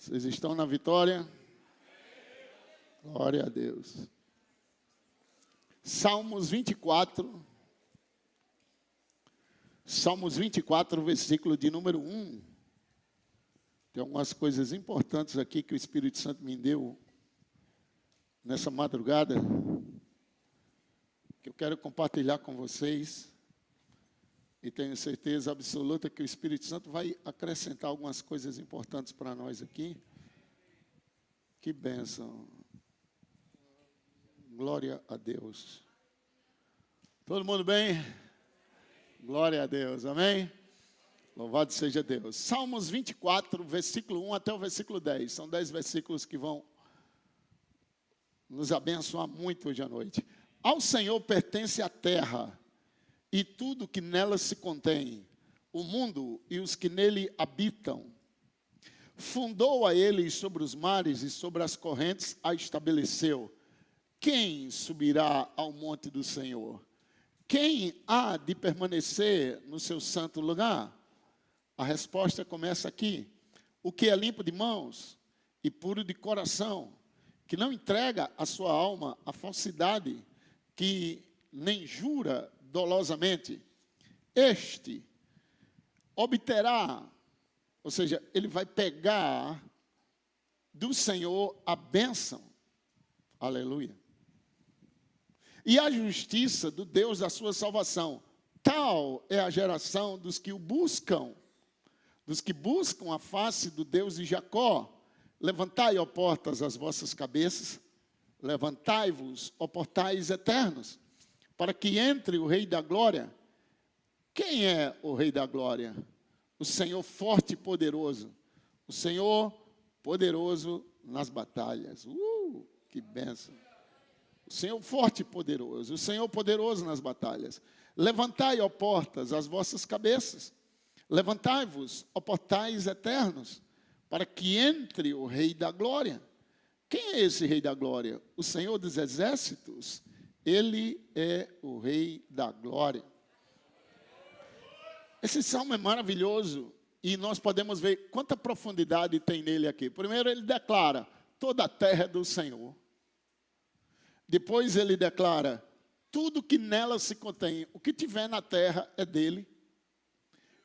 Vocês estão na vitória? Glória a Deus. Salmos 24. Salmos 24, versículo de número 1. Tem algumas coisas importantes aqui que o Espírito Santo me deu nessa madrugada, que eu quero compartilhar com vocês. E tenho certeza absoluta que o Espírito Santo vai acrescentar algumas coisas importantes para nós aqui. Que bênção. Glória a Deus. Todo mundo bem? Glória a Deus, amém? Louvado seja Deus. Salmos 24, versículo 1 até o versículo 10. São 10 versículos que vão nos abençoar muito hoje à noite. Ao Senhor pertence a terra e tudo que nela se contém, o mundo e os que nele habitam. Fundou a ele sobre os mares e sobre as correntes a estabeleceu. Quem subirá ao monte do Senhor? Quem há de permanecer no seu santo lugar? A resposta começa aqui. O que é limpo de mãos e puro de coração, que não entrega a sua alma à falsidade, que nem jura dolosamente, este obterá, ou seja, ele vai pegar do Senhor a bênção, aleluia, e a justiça do Deus da sua salvação. Tal é a geração dos que o buscam, dos que buscam a face do Deus de Jacó. Levantai, ó portas, as vossas cabeças, levantai-vos, ó portais eternos, para que entre o Rei da Glória. Quem é o Rei da Glória? O Senhor forte e poderoso. O Senhor poderoso nas batalhas. Que bênção. O Senhor forte e poderoso. O Senhor poderoso nas batalhas. Levantai, ó portas, as vossas cabeças. Levantai-vos, ó portais eternos, para que entre o Rei da Glória. Quem é esse Rei da Glória? O Senhor dos Exércitos. Ele é o Rei da Glória. Esse salmo é maravilhoso e nós podemos ver quanta profundidade tem nele aqui. Primeiro ele declara, toda a terra é do Senhor. Depois ele declara, tudo que nela se contém, o que tiver na terra é dele.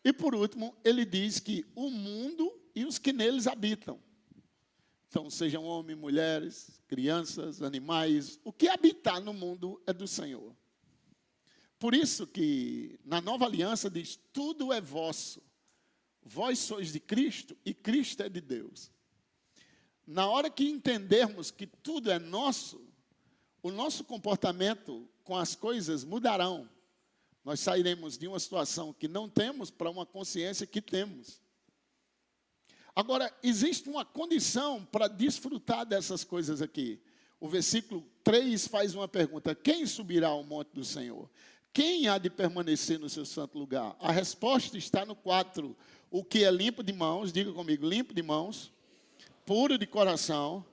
E por último, ele diz que o mundo e os que neles habitam. Então, sejam homens, mulheres, crianças, animais, o que habitar no mundo é do Senhor. Por isso que na nova aliança diz, tudo é vosso. Vós sois de Cristo e Cristo é de Deus. Na hora que entendermos que tudo é nosso, o nosso comportamento com as coisas mudarão. Nós sairemos de uma situação que não temos para uma consciência que temos. Agora, existe uma condição para desfrutar dessas coisas aqui. O versículo 3 faz uma pergunta. Quem subirá ao monte do Senhor? Quem há de permanecer no seu santo lugar? A resposta está no 4. O que é limpo de mãos, diga comigo, limpo de mãos, puro de coração,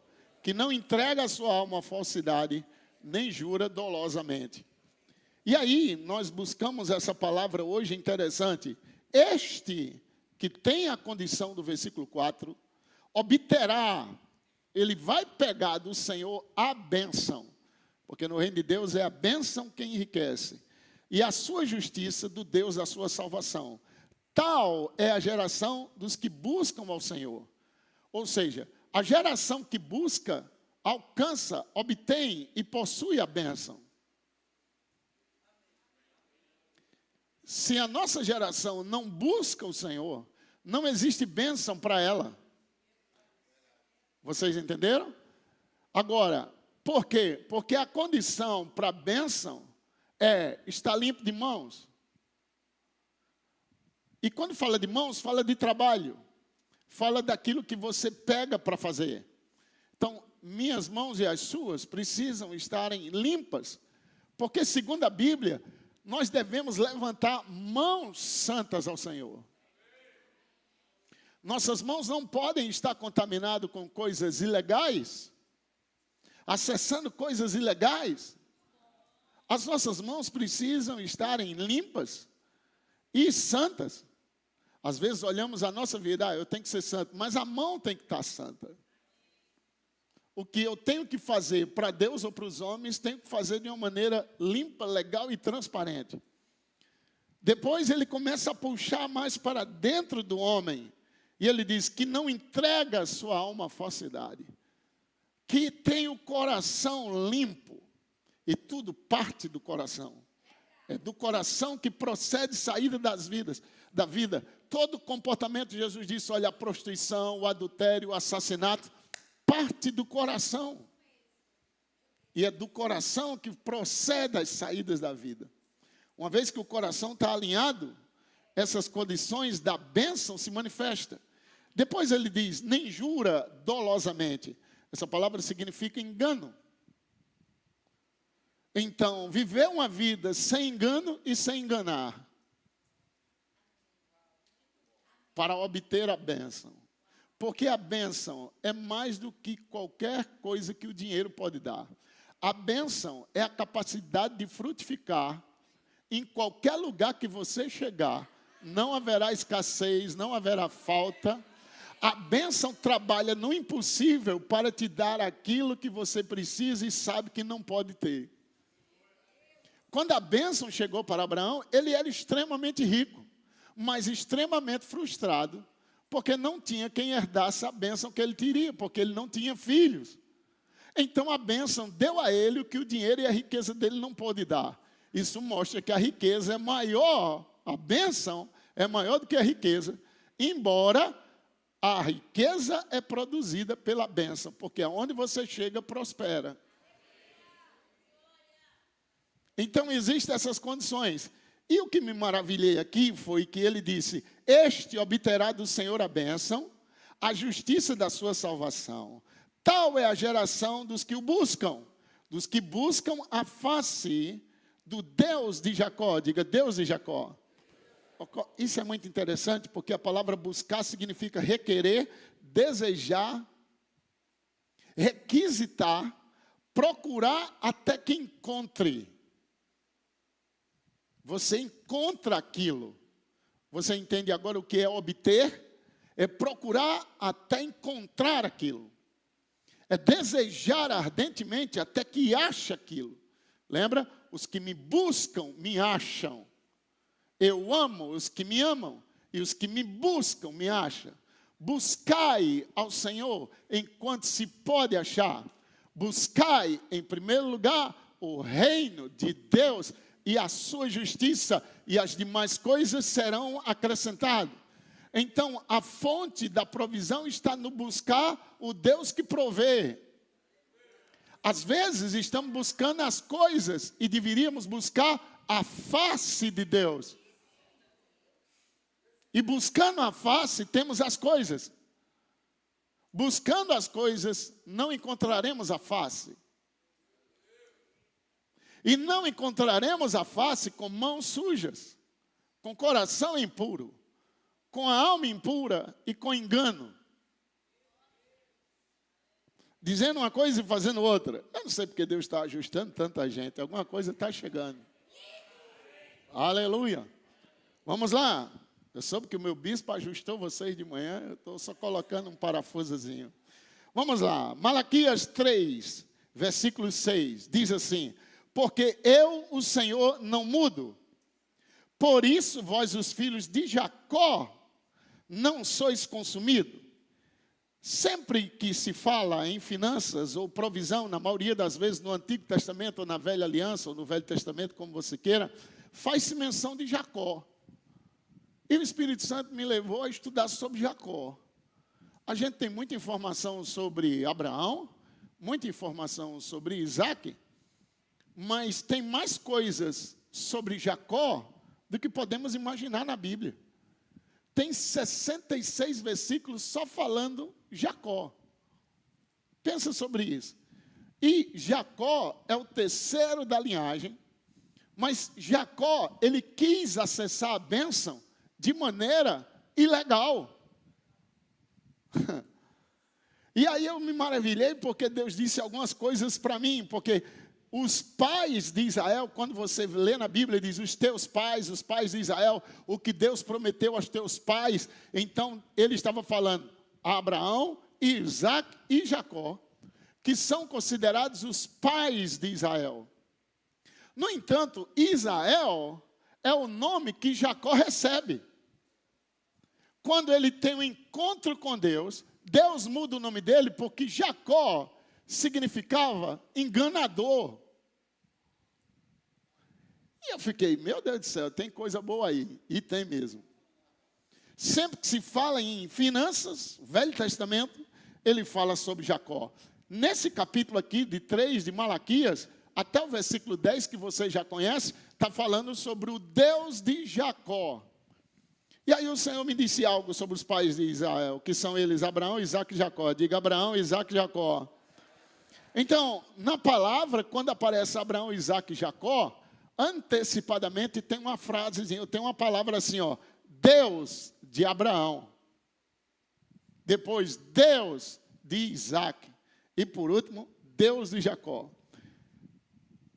que não entrega a sua alma à falsidade, nem jura dolosamente. E aí, nós buscamos essa palavra hoje interessante. Este que tem a condição do versículo 4, obterá, ele vai pegar do Senhor a bênção, porque no reino de Deus é a bênção quem enriquece, e a sua justiça do Deus da sua salvação. Tal é a geração dos que buscam ao Senhor. Ou seja, a geração que busca, alcança, obtém e possui a bênção. Se a nossa geração não busca o Senhor, não existe bênção para ela. Vocês entenderam? Agora, por quê? Porque a condição para a bênção é estar limpo de mãos. E quando fala de mãos, fala de trabalho. Fala daquilo que você pega para fazer. Então, minhas mãos e as suas precisam estarem limpas. Porque, segundo a Bíblia, nós devemos levantar mãos santas ao Senhor. Nossas mãos não podem estar contaminadas com coisas ilegais, acessando coisas ilegais. As nossas mãos precisam estarem limpas e santas. Às vezes olhamos a nossa vida, eu tenho que ser santo, mas a mão tem que estar santa. O que eu tenho que fazer para Deus ou para os homens, tenho que fazer de uma maneira limpa, legal e transparente. Depois ele começa a puxar mais para dentro do homem. E ele diz que não entrega a sua alma à falsidade. Que tem o coração limpo. E tudo parte do coração. É do coração que procede saída da vida. Todo comportamento, Jesus disse, olha, a prostituição, o adultério, o assassinato, parte do coração. E é do coração que procede as saídas da vida. Uma vez que o coração está alinhado, essas condições da bênção se manifestam. Depois ele diz, nem jura dolosamente. Essa palavra significa engano. Então, viver uma vida sem engano e sem enganar, para obter a bênção. Porque a bênção é mais do que qualquer coisa que o dinheiro pode dar. A bênção é a capacidade de frutificar em qualquer lugar que você chegar. Não haverá escassez, não haverá falta. A bênção trabalha no impossível para te dar aquilo que você precisa e sabe que não pode ter. Quando a bênção chegou para Abraão, ele era extremamente rico, mas extremamente frustrado, porque não tinha quem herdasse a bênção que ele teria, porque ele não tinha filhos. Então a bênção deu a ele o que o dinheiro e a riqueza dele não pôde dar. Isso mostra que a riqueza é maior, a bênção é maior do que a riqueza, embora a riqueza é produzida pela bênção, porque aonde você chega, prospera. Então, existem essas condições. E o que me maravilhei aqui foi que ele disse, este obterá do Senhor a bênção, a justiça da sua salvação. Tal é a geração dos que o buscam, dos que buscam a face do Deus de Jacó. Diga, Deus de Jacó. Isso é muito interessante, porque a palavra buscar significa requerer, desejar, requisitar, procurar até que encontre. Você encontra aquilo. Você entende agora o que é obter? É procurar até encontrar aquilo. É desejar ardentemente até que ache aquilo. Lembra? Os que me buscam, me acham. Eu amo os que me amam. E os que me buscam, me acham. Buscai ao Senhor enquanto se pode achar. Buscai, em primeiro lugar, o reino de Deus e a sua justiça, e as demais coisas serão acrescentadas. Então, a fonte da provisão está no buscar o Deus que provê. Às vezes, estamos buscando as coisas e deveríamos buscar a face de Deus. E buscando a face, temos as coisas. Buscando as coisas, não encontraremos a face. E não encontraremos a face com mãos sujas, com coração impuro, com a alma impura e com engano. Dizendo uma coisa e fazendo outra. Eu não sei porque Deus está ajustando tanta gente. Alguma coisa está chegando. Aleluia. Vamos lá. Eu soube que o meu bispo ajustou vocês de manhã. Eu estou só colocando um parafusozinho. Vamos lá. Malaquias 3, versículo 6. Diz assim: porque eu, o Senhor, não mudo. Por isso, vós, os filhos de Jacó, não sois consumidos. Sempre que se fala em finanças ou provisão, na maioria das vezes no Antigo Testamento, ou na Velha Aliança, ou no Velho Testamento, como você queira, faz-se menção de Jacó. E o Espírito Santo me levou a estudar sobre Jacó. A gente tem muita informação sobre Abraão, muita informação sobre Isaac, mas tem mais coisas sobre Jacó do que podemos imaginar na Bíblia. Tem 66 versículos só falando Jacó. Pensa sobre isso. E Jacó é o terceiro da linhagem, mas Jacó, ele quis acessar a bênção de maneira ilegal. E aí eu me maravilhei porque Deus disse algumas coisas para mim, porque os pais de Israel, quando você lê na Bíblia, diz os teus pais, os pais de Israel, o que Deus prometeu aos teus pais. Então, ele estava falando a Abraão, Isaac e Jacó, que são considerados os pais de Israel. No entanto, Israel é o nome que Jacó recebe. Quando ele tem um encontro com Deus, Deus muda o nome dele porque Jacó significava enganador. E eu fiquei, meu Deus do céu, tem coisa boa aí. E tem mesmo. Sempre que se fala em finanças, Velho Testamento, ele fala sobre Jacó. Nesse capítulo aqui, de 3 de Malaquias, até o versículo 10, que você já conhece, está falando sobre o Deus de Jacó. E aí o Senhor me disse algo sobre os pais de Israel, que são eles, Abraão, Isaac e Jacó. Diga Abraão, Isaac e Jacó. Então, na palavra, quando aparece Abraão, Isaac e Jacó, antecipadamente tem uma frasezinha, tem uma palavra assim, ó, Deus de Abraão. Depois, Deus de Isaac. E por último, Deus de Jacó.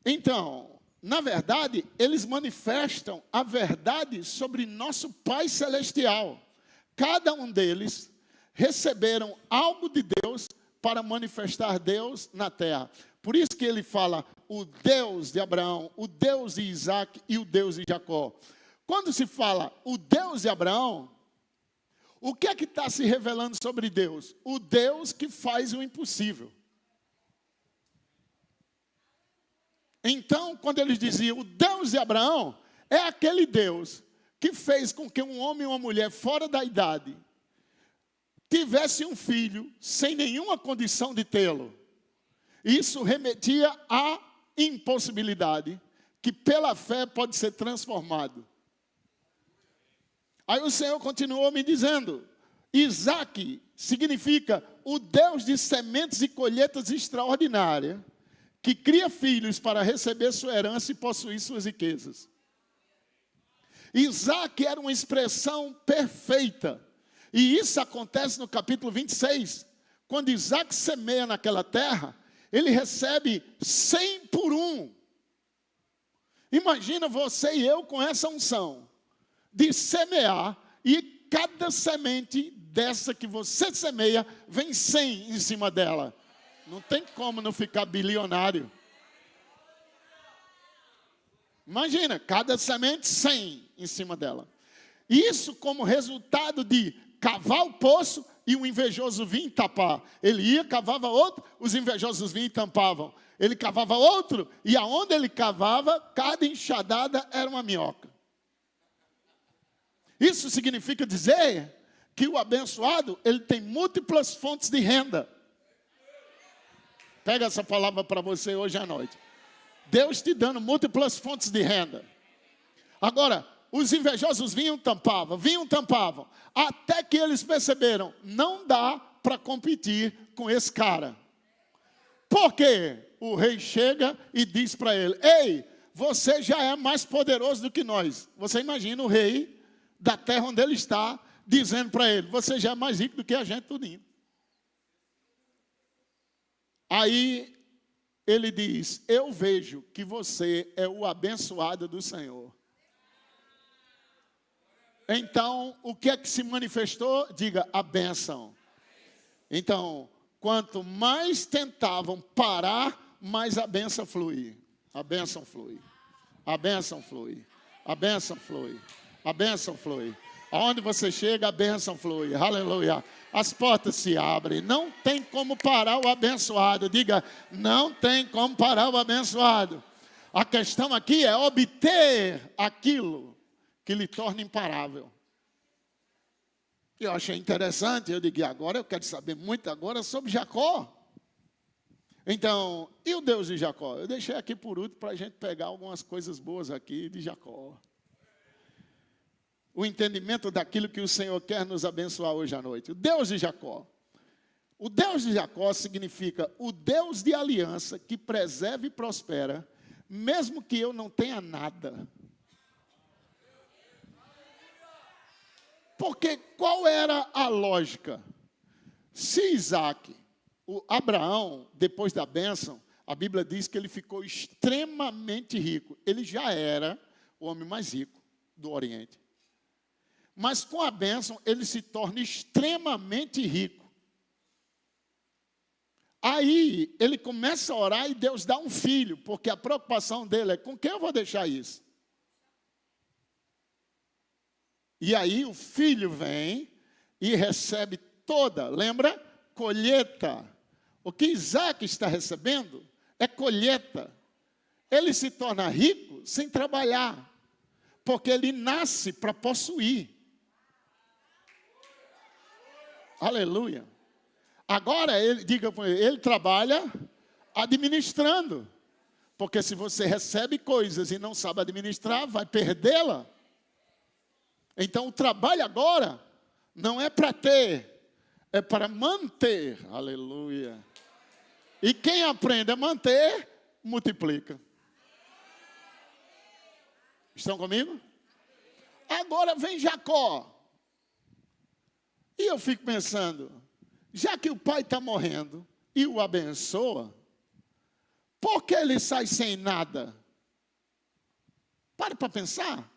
Então, na verdade, eles manifestam a verdade sobre nosso Pai Celestial. Cada um deles receberam algo de Deus para manifestar Deus na terra. Por isso que ele fala o Deus de Abraão, o Deus de Isaac e o Deus de Jacó. Quando se fala o Deus de Abraão, o que é que está se revelando sobre Deus? O Deus que faz o impossível. Então, quando eles diziam o Deus de Abraão, é aquele Deus que fez com que um homem e uma mulher fora da idade tivesse um filho sem nenhuma condição de tê-lo. Isso remetia à impossibilidade, que pela fé pode ser transformado. Aí o Senhor continuou me dizendo, Isaac significa o Deus de sementes e colheitas extraordinárias, que cria filhos para receber sua herança e possuir suas riquezas. Isaac era uma expressão perfeita. E isso acontece no capítulo 26. Quando Isaac semeia naquela terra, ele recebe 100 por 1. Imagina você e eu com essa unção de semear, e cada semente dessa que você semeia, vem 100 em cima dela. Não tem como não ficar bilionário. Imagina, cada semente 100 em cima dela. Isso como resultado de cavar o poço e o invejoso vinha tapar. Ele ia, cavava outro, os invejosos vinham e tampavam. Ele cavava outro, e aonde ele cavava, cada enxadada era uma minhoca. Isso significa dizer que o abençoado, ele tem múltiplas fontes de renda. Pega essa palavra para você hoje à noite. Deus te dando múltiplas fontes de renda. Agora, os invejosos vinham tampavam, até que eles perceberam, não dá para competir com esse cara. Por quê? O rei chega e diz para ele, ei, você já é mais poderoso do que nós. Você imagina o rei da terra onde ele está, dizendo para ele, você já é mais rico do que a gente tudinho. Aí ele diz, eu vejo que você é o abençoado do Senhor. Então, o que é que se manifestou? Diga, a bênção. Então, quanto mais tentavam parar, mais a bênção flui. A bênção flui. A bênção flui. A bênção flui. A bênção flui. Aonde você chega, a bênção flui. Aleluia. As portas se abrem. Não tem como parar o abençoado. Diga, não tem como parar o abençoado. A questão aqui é obter aquilo que lhe torna imparável. Eu achei interessante. Eu digo, agora eu quero saber muito agora sobre Jacó. Então, e o Deus de Jacó? Eu deixei aqui por último para a gente pegar algumas coisas boas aqui de Jacó. O entendimento daquilo que o Senhor quer nos abençoar hoje à noite. O Deus de Jacó. O Deus de Jacó significa o Deus de aliança que preserva e prospera, mesmo que eu não tenha nada. Porque qual era a lógica? Se Isaac, o Abraão, depois da bênção, a Bíblia diz que ele ficou extremamente rico. Ele já era o homem mais rico do Oriente. Mas com a bênção, ele se torna extremamente rico. Aí, ele começa a orar e Deus dá um filho, porque a preocupação dele é: com quem eu vou deixar isso? E aí, o filho vem e recebe toda, lembra? Colheita. O que Isaac está recebendo é colheita. Ele se torna rico sem trabalhar, porque ele nasce para possuir. Aleluia. Agora, diga para ele trabalha administrando. Porque se você recebe coisas e não sabe administrar, vai perdê-la. Então, o trabalho agora não é para ter, é para manter. Aleluia. E quem aprende a manter, multiplica. Estão comigo? Agora vem Jacó. E eu fico pensando, já que o pai está morrendo e o abençoa, por que ele sai sem nada? Para pensar.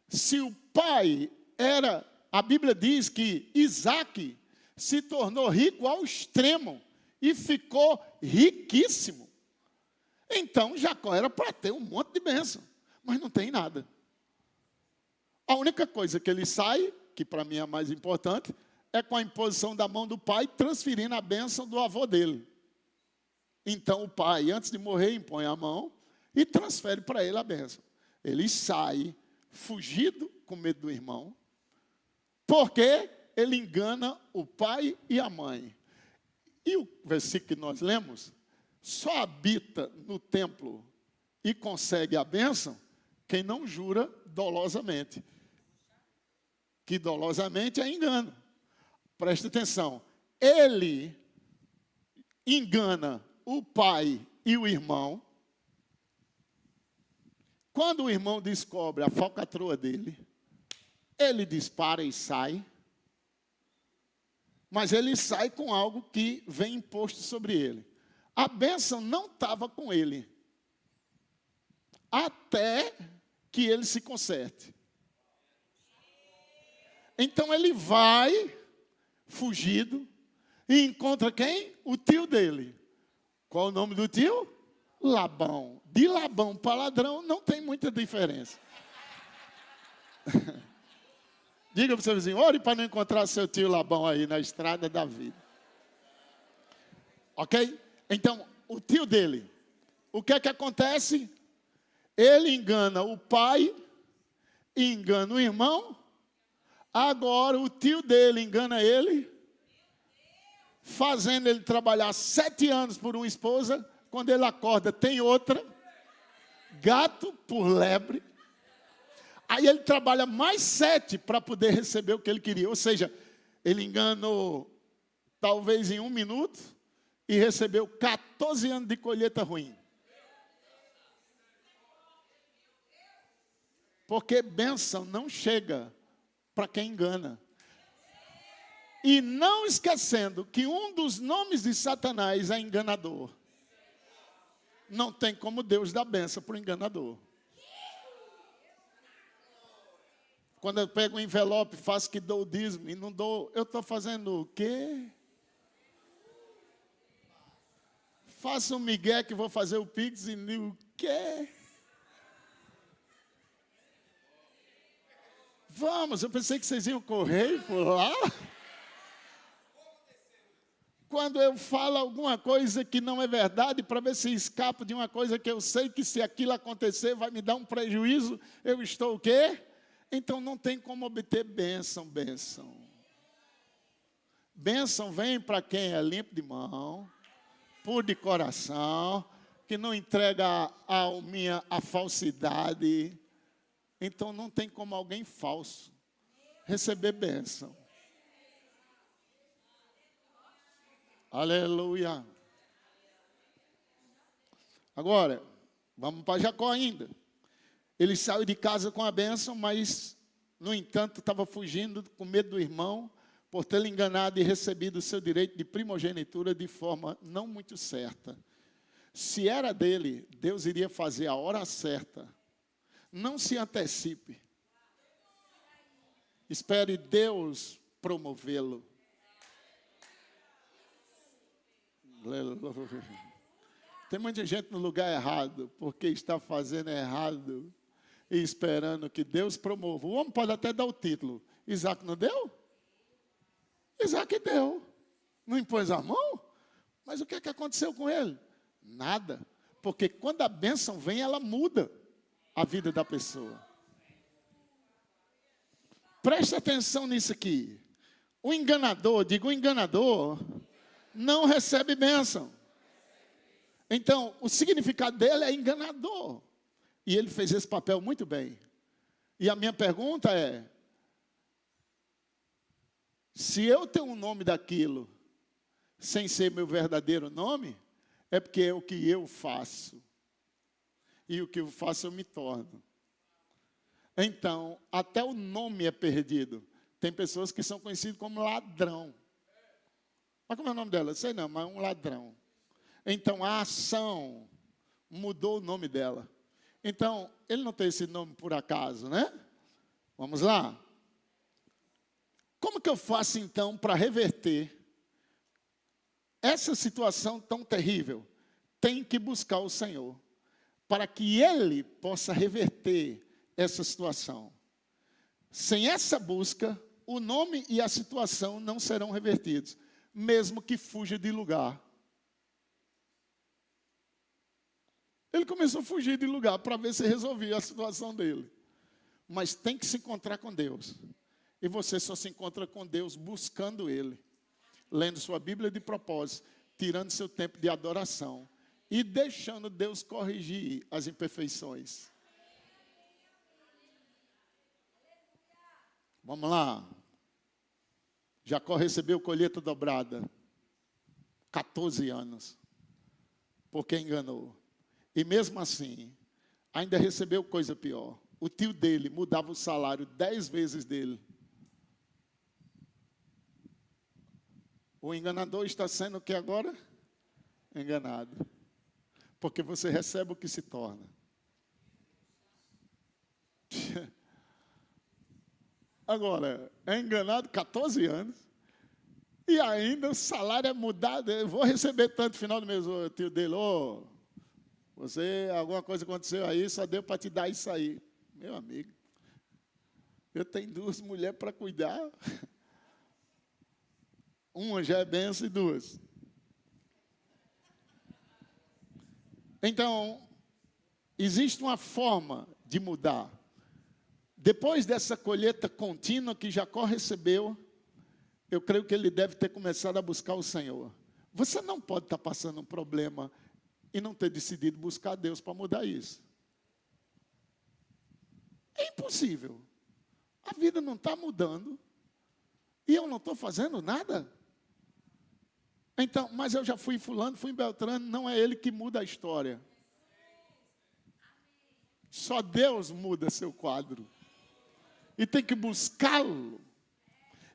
Se o pai era, a Bíblia diz que Isaac se tornou rico ao extremo e ficou riquíssimo. Então Jacó era para ter um monte de bênção, mas não tem nada. A única coisa que ele sai, que para mim é a mais importante, é com a imposição da mão do pai, transferindo a bênção do avô dele. Então o pai, antes de morrer, impõe a mão e transfere para ele a bênção. Ele sai fugido, com medo do irmão, porque ele engana o pai e a mãe. E o versículo que nós lemos, só habita no templo e consegue a bênção quem não jura dolosamente. Que dolosamente é engano. Preste atenção. Ele engana o pai e o irmão. Quando o irmão descobre a falcatrua dele, ele dispara e sai. Mas ele sai com algo que vem imposto sobre ele. A bênção não estava com ele, até que ele se conserte. Então ele vai fugido e encontra quem? O tio dele. Qual o nome do tio? Labão. De Labão para ladrão não tem muita diferença. Diga para o seu vizinho, ore para não encontrar seu tio Labão aí na estrada da vida. Ok? Então, o tio dele, o que é que acontece? Ele engana o pai, engana o irmão. Agora o tio dele engana ele, fazendo ele trabalhar 7 anos por uma esposa. Quando ele acorda, tem outra, gato por lebre. Aí ele trabalha mais 7 para poder receber o que ele queria. Ou seja, ele enganou talvez em 1 minuto e recebeu 14 anos de colheita ruim. Porque bênção não chega para quem engana. E não esquecendo que um dos nomes de Satanás é enganador. Não tem como Deus dar bênção para o enganador. Quando eu pego um envelope, faço que dou o dízimo e não dou, eu estou fazendo o quê? Faço um migué que vou fazer o Pix e o quê? Vamos, eu pensei que vocês iam correr por lá. Quando eu falo alguma coisa que não é verdade, para ver se escapo de uma coisa que eu sei que se aquilo acontecer vai me dar um prejuízo, eu estou o quê? Então não tem como obter bênção. Bênção vem para quem é limpo de mão, puro de coração, que não entrega a falsidade. Então não tem como alguém falso receber bênção. Aleluia. Agora, vamos para Jacó ainda. Ele saiu de casa com a bênção, mas, no entanto, estava fugindo com medo do irmão, por ter enganado e recebido o seu direito de primogenitura de forma não muito certa. Se era dele, Deus iria fazer a hora certa. Não se antecipe. Espere Deus promovê-lo. Aleluia. Tem muita gente no lugar errado, porque está fazendo errado e esperando que Deus promova. O homem pode até dar o título. Isaac não deu? Isaac deu. Não impôs a mão? Mas o que é que aconteceu com ele? Nada. Porque quando a bênção vem, ela muda a vida da pessoa. Preste atenção nisso aqui. O enganador, digo o enganador, não recebe bênção. Então, o significado dele é enganador. E ele fez esse papel muito bem. E a minha pergunta é, se eu tenho um nome daquilo, sem ser meu verdadeiro nome, é porque é o que eu faço. E o que eu faço eu me torno. Então, até o nome é perdido. Tem pessoas que são conhecidas como ladrão. Mas como é o nome dela? Sei não, mas é um ladrão. Então, a ação mudou o nome dela. Então, ele não tem esse nome por acaso, né? Vamos lá. Como que eu faço, então, para reverter essa situação tão terrível? Tem que buscar o Senhor, para que Ele possa reverter essa situação. Sem essa busca, o nome e a situação não serão revertidos, mesmo que fuja de lugar. Ele começou a fugir de lugar para ver se resolvia a situação dele. Mas tem que se encontrar com Deus. E você só se encontra com Deus buscando Ele. Lendo sua Bíblia de propósito, tirando seu tempo de adoração. E deixando Deus corrigir as imperfeições. Vamos lá. Jacó recebeu colheita dobrada. 14 anos. Porque enganou. E mesmo assim, ainda recebeu coisa pior. O tio dele mudava o salário 10 vezes dele. O enganador está sendo o que agora? Enganado. Porque você recebe o que se torna. Agora, é enganado 14 anos. E ainda o salário é mudado. Eu vou receber tanto no final do mês. O tio dele, alguma coisa aconteceu aí, só deu para te dar isso aí. Meu amigo, eu tenho 2 mulheres para cuidar. Uma já é benção e 2. Então, existe uma forma de mudar. Depois dessa colheita contínua que Jacó recebeu, eu creio que ele deve ter começado a buscar o Senhor. Você não pode estar passando um problema e não ter decidido buscar Deus para mudar isso. É impossível. A vida não está mudando. E eu não estou fazendo nada. Então, mas eu já fui em fulano, fui em Beltrano, não é ele que muda a história. Só Deus muda seu quadro. E tem que buscá-lo.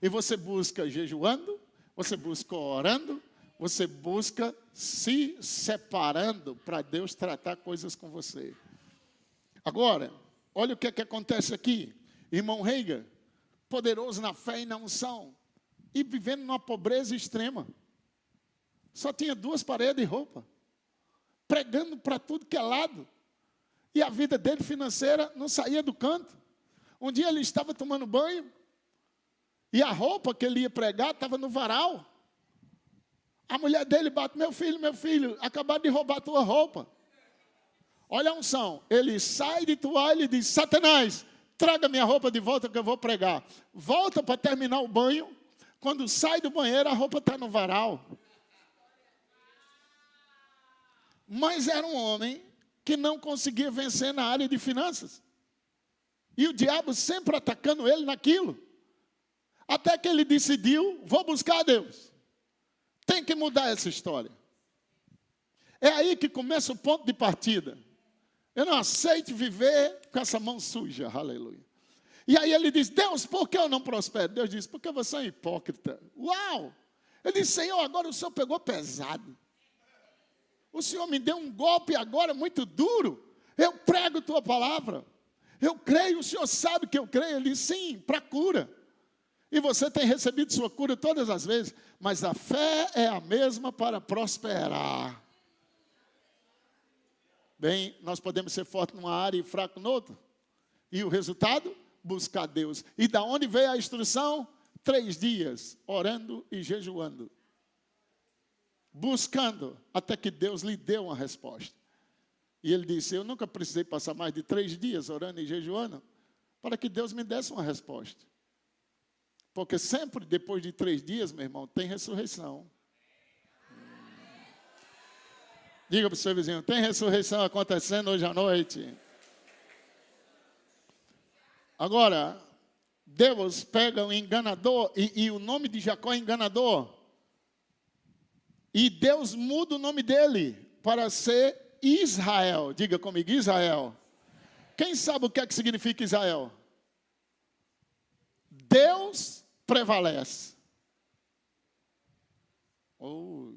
E você busca jejuando, você busca orando, você busca se separando para Deus tratar coisas com você. Agora, olha o que é que acontece aqui. Irmão Reiga, poderoso na fé e na unção, e vivendo numa pobreza extrema. Só tinha 2 paredes e roupa. Pregando para tudo que é lado. E a vida dele financeira não saía do canto. Um dia ele estava tomando banho, e a roupa que ele ia pregar estava no varal. A mulher dele bate, meu filho, acabaram de roubar a tua roupa. Olha a unção. Ele sai de toalha e diz, Satanás, traga minha roupa de volta que eu vou pregar. Volta para terminar o banho. Quando sai do banheiro, a roupa está no varal. Mas era um homem que não conseguia vencer na área de finanças. E o diabo sempre atacando ele naquilo. Até que ele decidiu, vou buscar a Deus. Tem que mudar essa história. É aí que começa o ponto de partida. Eu não aceito viver com essa mão suja, aleluia. E aí ele diz, Deus, por que eu não prospero? Deus diz, porque você é um hipócrita. Uau! Ele disse, Senhor, agora o Senhor pegou pesado. O Senhor me deu um golpe agora muito duro. Eu prego tua palavra. Eu creio, o Senhor sabe que eu creio. Ele disse, sim, para cura. E você tem recebido sua cura todas as vezes. Mas a fé é a mesma para prosperar. Bem, nós podemos ser fortes numa área e fraco noutra. E o resultado? Buscar Deus. E da onde veio a instrução? 3 dias, orando e jejuando. Buscando, até que Deus lhe deu uma resposta. E ele disse, eu nunca precisei passar mais de 3 dias orando e jejuando, para que Deus me desse uma resposta. Porque sempre depois de 3 dias, meu irmão, tem ressurreição. Diga para o seu vizinho, tem ressurreição acontecendo hoje à noite. Agora, Deus pega o enganador, e o nome de Jacó é enganador. E Deus muda o nome dele para ser Israel. Diga comigo, Israel. Quem sabe o que é que significa Israel? Deus prevalece. Oh.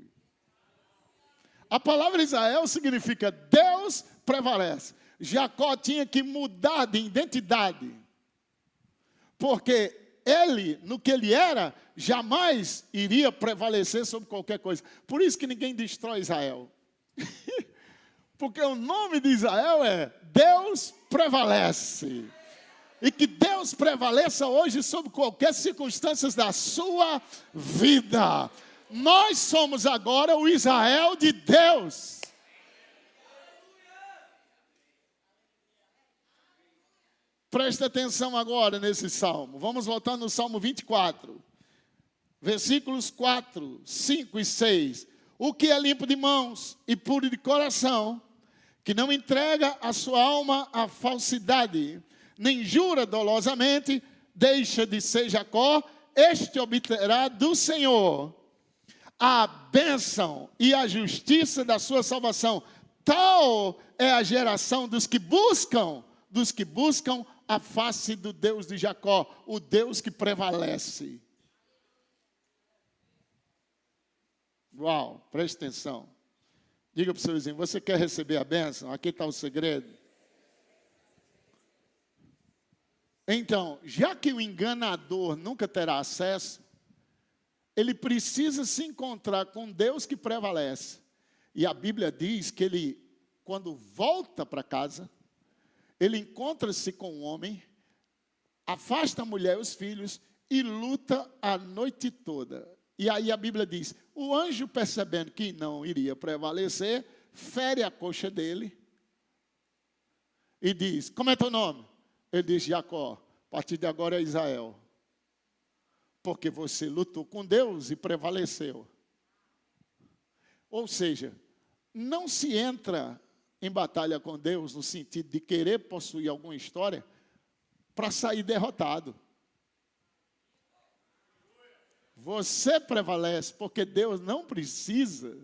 A palavra Israel significa Deus prevalece. Jacó tinha que mudar de identidade. Porque ele, no que ele era, jamais iria prevalecer sobre qualquer coisa. Por isso que ninguém destrói Israel. Porque o nome de Israel é Deus prevalece. E que Deus prevaleça hoje sobre qualquer circunstância da sua vida. Nós somos agora o Israel de Deus. Presta atenção agora nesse salmo. Vamos voltar no Salmo 24. Versículos 4, 5 e 6. O que é limpo de mãos e puro de coração, que não entrega a sua alma à falsidade, nem jura dolosamente, deixa de ser Jacó, este obterá do Senhor a bênção e a justiça da sua salvação. Tal é a geração dos que buscam a face do Deus de Jacó, o Deus que prevalece. Uau, preste atenção. Diga para o seu vizinho, você quer receber a bênção? Aqui está o segredo. Então, já que o enganador nunca terá acesso, ele precisa se encontrar com Deus que prevalece. E a Bíblia diz que ele, quando volta para casa, ele encontra-se com um homem, afasta a mulher e os filhos e luta a noite toda. E aí a Bíblia diz, o anjo percebendo que não iria prevalecer, fere a coxa dele e diz, como é teu nome? Ele diz, Jacó, a partir de agora é Israel. Porque você lutou com Deus e prevaleceu. Ou seja, não se entra em batalha com Deus no sentido de querer possuir alguma história para sair derrotado. Você prevalece porque Deus não precisa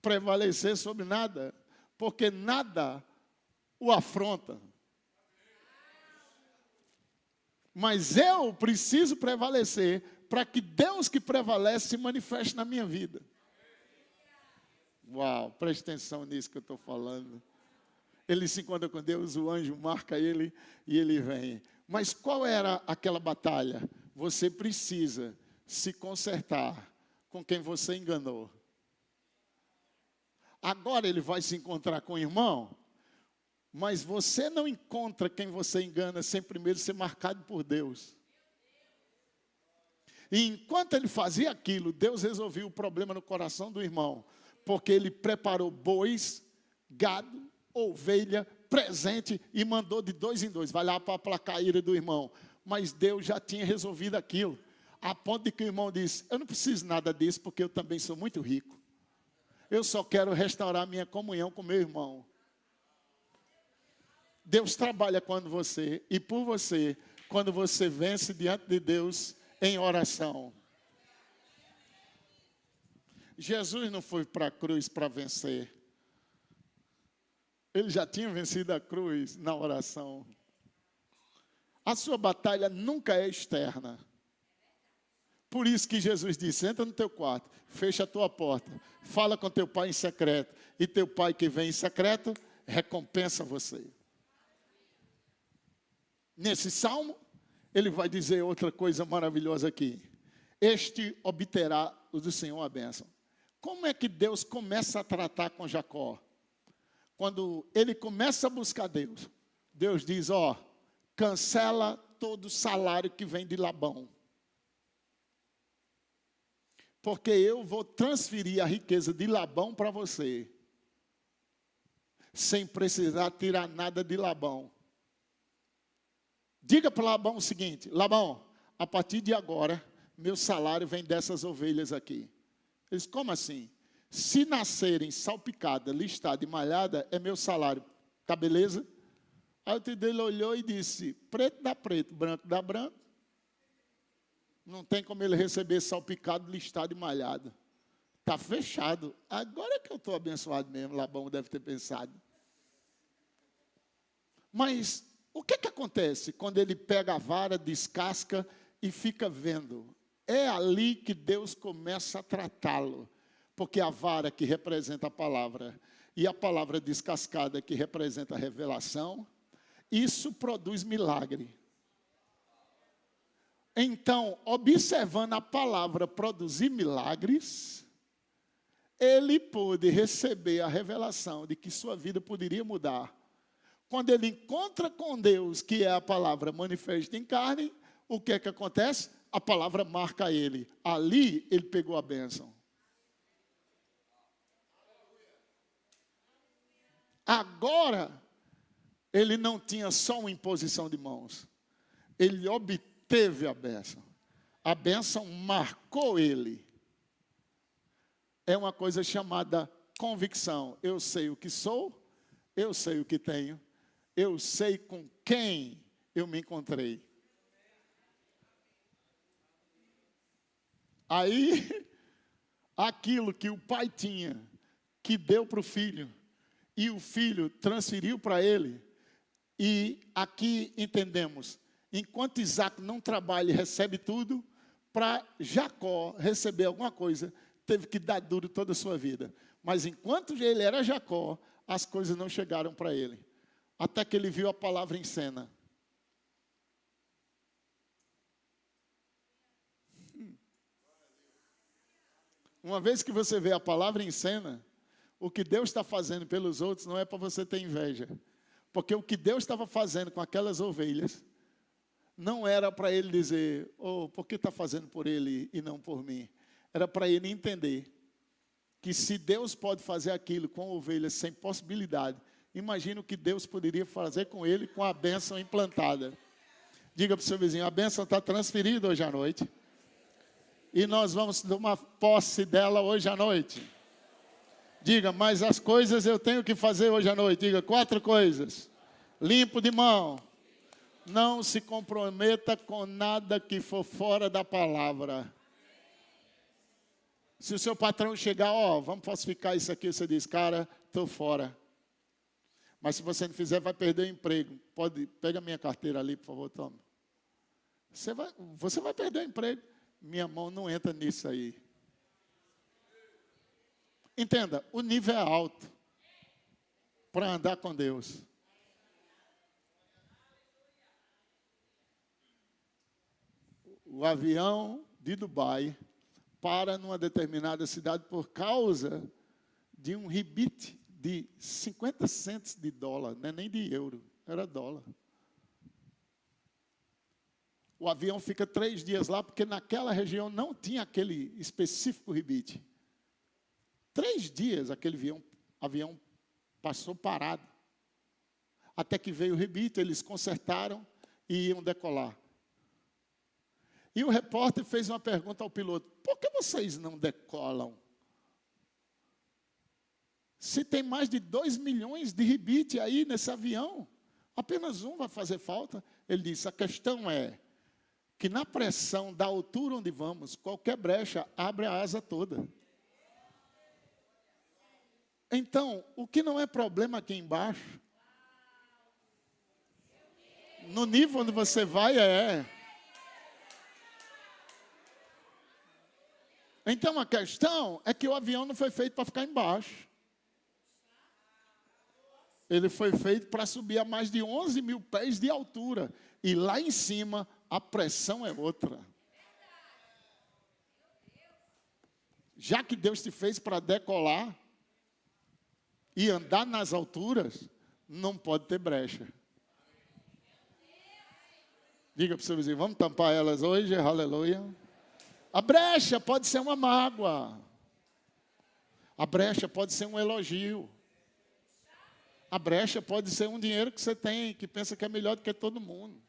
prevalecer sobre nada, porque nada o afronta. Mas eu preciso prevalecer para que Deus que prevalece se manifeste na minha vida. Uau, preste atenção nisso que eu estou falando. Ele se encontra com Deus, o anjo marca ele e ele vem. Mas qual era aquela batalha? Você precisa se consertar com quem você enganou. Agora ele vai se encontrar com o irmão, mas você não encontra quem você engana sem primeiro ser marcado por Deus. E enquanto ele fazia aquilo, Deus resolveu o problema no coração do irmão, porque ele preparou bois, gado, ovelha, presente e mandou de 2 em 2. Vai lá para aplacar a ira do irmão. Mas Deus já tinha resolvido aquilo, a ponto de que o irmão disse, eu não preciso nada disso, porque eu também sou muito rico. Eu só quero restaurar minha comunhão com meu irmão. Deus trabalha quando você e por você, quando você vence diante de Deus em oração. Jesus não foi para a cruz para vencer. Ele já tinha vencido a cruz na oração. A sua batalha nunca é externa. Por isso que Jesus disse, entra no teu quarto, fecha a tua porta, fala com teu pai em secreto, e teu pai que vem em secreto, recompensa você. Nesse salmo, ele vai dizer outra coisa maravilhosa aqui. Este obterá o do Senhor a bênção. Como é que Deus começa a tratar com Jacó? Quando ele começa a buscar Deus, Deus diz, ó, cancela todo o salário que vem de Labão. Porque eu vou transferir a riqueza de Labão para você, sem precisar tirar nada de Labão. Diga para Labão o seguinte, Labão, a partir de agora, meu salário vem dessas ovelhas aqui. Ele disse, como assim? Se nascerem salpicada, listada e malhada, é meu salário. Tá beleza? Aí o tio dele olhou e disse, preto dá preto, branco dá branco. Não tem como ele receber salpicado, listado e malhado. Está fechado. Agora é que eu estou abençoado mesmo, Labão deve ter pensado. Mas o que acontece quando ele pega a vara, descasca e fica vendo? É ali que Deus começa a tratá-lo. Porque a vara que representa a palavra e a palavra descascada que representa a revelação, isso produz milagre. Então, observando a palavra produzir milagres, ele pôde receber a revelação de que sua vida poderia mudar. Quando ele encontra com Deus, que é a palavra manifesta em carne, o que é que acontece? A palavra marca ele. Ali, ele pegou a bênção. Agora, ele não tinha só uma imposição de mãos. Ele obteve a bênção. A bênção marcou ele. É uma coisa chamada convicção. Eu sei o que sou, eu sei o que tenho, eu sei com quem eu me encontrei. Aí, aquilo que o pai tinha, que deu para o filho, e o filho transferiu para ele, e aqui entendemos, enquanto Isaac não trabalha e recebe tudo, para Jacó receber alguma coisa, teve que dar duro toda a sua vida. Mas enquanto ele era Jacó, as coisas não chegaram para ele. Até que ele viu a palavra em cena. Uma vez que você vê a palavra em cena, o que Deus está fazendo pelos outros não é para você ter inveja. Porque o que Deus estava fazendo com aquelas ovelhas, não era para ele dizer, oh, por que está fazendo por ele e não por mim? Era para ele entender que se Deus pode fazer aquilo com ovelhas sem possibilidade, imagina o que Deus poderia fazer com ele com a bênção implantada. Diga para o seu vizinho, a bênção está transferida hoje à noite. E nós vamos tomar posse dela hoje à noite. Diga, mas as coisas eu tenho que fazer hoje à noite. Diga, 4 coisas. Limpo de mão. Não se comprometa com nada que for fora da palavra. Se o seu patrão chegar, ó, vamos falsificar isso aqui, você diz, cara, estou fora. Mas se você não fizer, vai perder o emprego. Pega a minha carteira ali, por favor, toma. Você vai perder o emprego. Minha mão não entra nisso aí. Entenda, o nível é alto para andar com Deus. O avião de Dubai para numa determinada cidade por causa de um rebite de 50 centos de dólar, não é nem de euro, era dólar. O avião fica 3 dias lá, porque naquela região não tinha aquele específico rebite. 3 dias aquele avião passou parado. Até que veio o rebite, eles consertaram e iam decolar. E o repórter fez uma pergunta ao piloto, por que vocês não decolam? Se tem mais de 2 milhões de rebite aí nesse avião, apenas um vai fazer falta. Ele disse, a questão é que na pressão da altura onde vamos, qualquer brecha abre a asa toda. Então, o que não é problema aqui embaixo, no nível onde você vai Então a questão é que o avião não foi feito para ficar embaixo. Ele foi feito para subir a mais de 11 mil pés de altura. E lá em cima, a pressão é outra. Já que Deus te fez para decolar e andar nas alturas, não pode ter brecha. Diga para o seu vizinho, vamos tampar elas hoje, aleluia. A brecha pode ser uma mágoa. A brecha pode ser um elogio. A brecha pode ser um dinheiro que você tem, que pensa que é melhor do que todo mundo.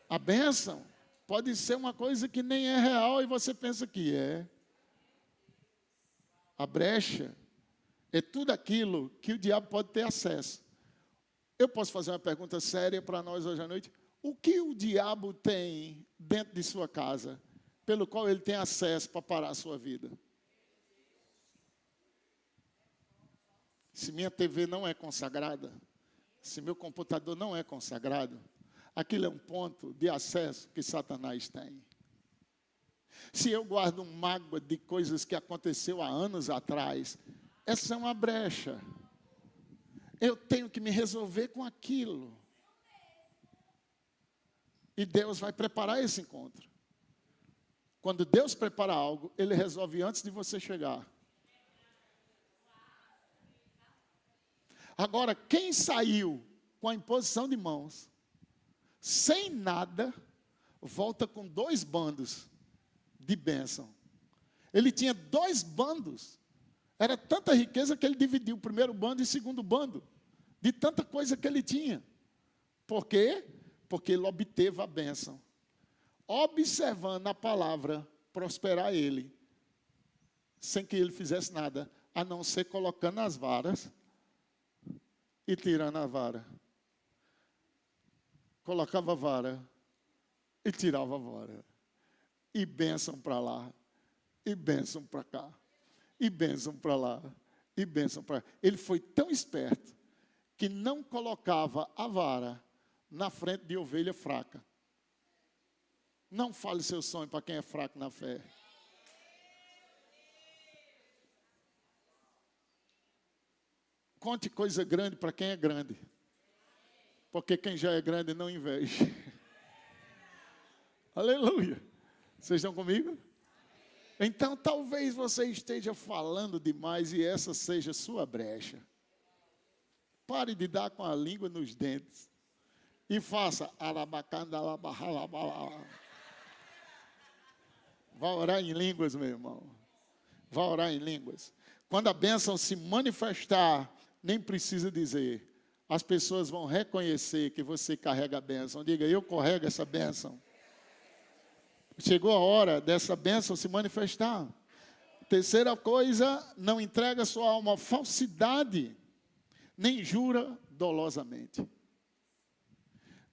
A bênção pode ser uma coisa que nem é real e você pensa que é. A brecha é tudo aquilo que o diabo pode ter acesso. Eu posso fazer uma pergunta séria para nós hoje à noite? O que o diabo tem dentro de sua casa, pelo qual ele tem acesso para parar a sua vida? Se minha TV não é consagrada, se meu computador não é consagrado, aquilo é um ponto de acesso que Satanás tem. Se eu guardo mágoa de coisas que aconteceu há anos atrás, essa é uma brecha. Eu tenho que me resolver com aquilo. E Deus vai preparar esse encontro. Quando Deus prepara algo, Ele resolve antes de você chegar. Agora, quem saiu com a imposição de mãos, sem nada, volta com 2 bandos de bênção. Ele tinha 2 bandos. Era tanta riqueza que ele dividiu o primeiro bando e o segundo bando. De tanta coisa que ele tinha. Por quê? Porque ele obteve a bênção. Observando a palavra prosperar ele, sem que ele fizesse nada, a não ser colocando as varas e tirando a vara. Colocava a vara e tirava a vara. E bênção para lá, e bênção para cá, e bênção para lá, e bênção para cá. Ele foi tão esperto que não colocava a vara na frente de ovelha fraca. Não fale seu sonho para quem é fraco na fé. Conte coisa grande para quem é grande. Porque quem já é grande não inveja. Aleluia. Vocês estão comigo? Então, talvez você esteja falando demais e essa seja sua brecha. Pare de dar com a língua nos dentes. E faça. Vá orar em línguas, meu irmão. Vá orar em línguas. Quando a bênção se manifestar, nem precisa dizer. As pessoas vão reconhecer que você carrega a bênção. Diga, eu carrego essa bênção. Chegou a hora dessa bênção se manifestar. Terceira coisa, não entrega sua alma à falsidade, nem jura dolosamente.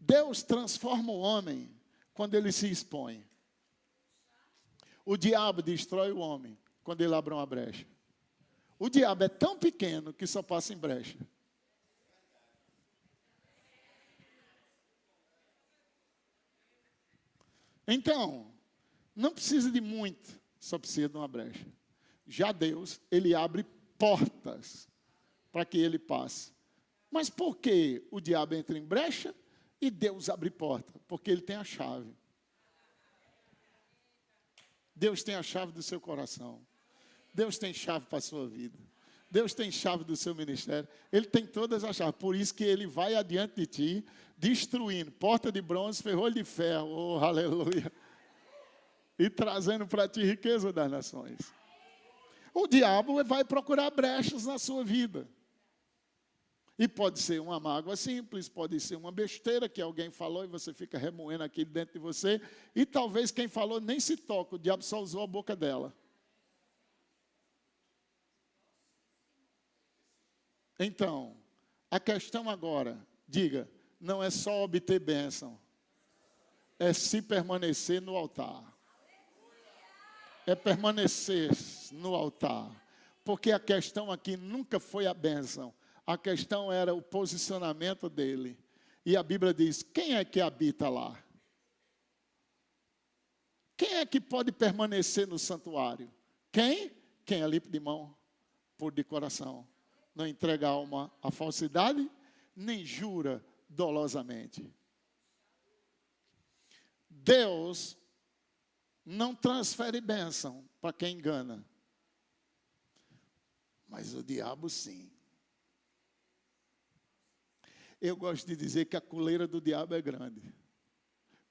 Deus transforma o homem quando ele se expõe. O diabo destrói o homem quando ele abre uma brecha. O diabo é tão pequeno que só passa em brecha. Então, não precisa de muito, só precisa de uma brecha. Já Deus, Ele abre portas para que ele passe. Mas por que o diabo entra em brecha e Deus abre porta? Porque Ele tem a chave. Deus tem a chave do seu coração. Deus tem chave para a sua vida. Deus tem chave do seu ministério. Ele tem todas as chaves. Por isso que Ele vai adiante de ti, destruindo porta de bronze, ferrolho de ferro. Oh, aleluia. E trazendo para ti riqueza das nações. O diabo vai procurar brechas na sua vida. E pode ser uma mágoa simples, pode ser uma besteira que alguém falou e você fica remoendo aquilo dentro de você. E talvez quem falou nem se toca, o diabo só usou a boca dela. Então, a questão agora, diga, não é só obter bênção, é se permanecer no altar. É permanecer no altar. Porque a questão aqui nunca foi a bênção. A questão era o posicionamento dele. E a Bíblia diz, quem é que habita lá? Quem é que pode permanecer no santuário? Quem? Quem é limpo de mão, puro de coração. Não entrega a alma à falsidade, nem jura dolosamente. Deus não transfere bênção para quem engana. Mas o diabo sim. Eu gosto de dizer que a coleira do diabo é grande.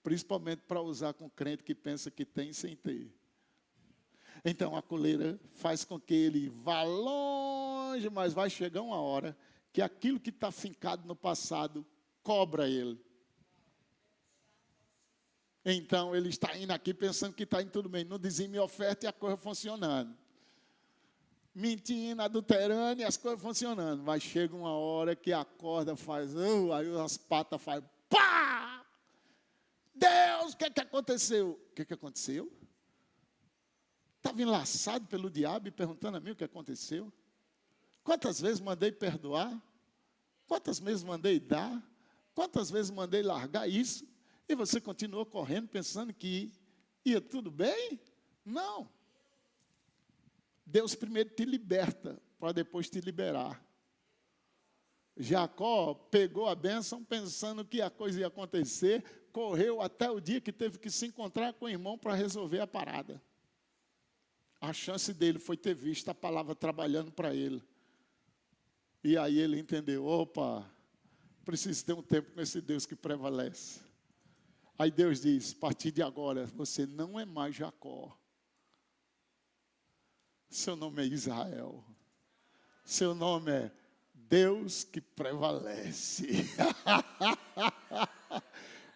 Principalmente para usar com crente que pensa que tem sem ter. Então a coleira faz com que ele vá longe, mas vai chegar uma hora que aquilo que está fincado no passado cobra ele. Então ele está indo aqui pensando que está indo tudo bem. Não dizime minha oferta e a coisa funcionando. Mentindo, adulterando e as coisas funcionando. Mas chega uma hora que a corda faz, aí as patas fazem, pá! Deus, o que aconteceu? O que aconteceu? Estava enlaçado pelo diabo e perguntando a mim o que aconteceu. Quantas vezes mandei perdoar? Quantas vezes mandei dar? Quantas vezes mandei largar isso? E você continuou correndo pensando que ia tudo bem? Não. Deus primeiro te liberta, para depois te liberar. Jacó pegou a bênção pensando que a coisa ia acontecer, correu até o dia que teve que se encontrar com o irmão para resolver a parada. A chance dele foi ter visto a palavra trabalhando para ele. E aí ele entendeu, opa, preciso ter um tempo com esse Deus que prevalece. Aí Deus diz, a partir de agora, você não é mais Jacó. Seu nome é Israel. Seu nome é Deus que prevalece.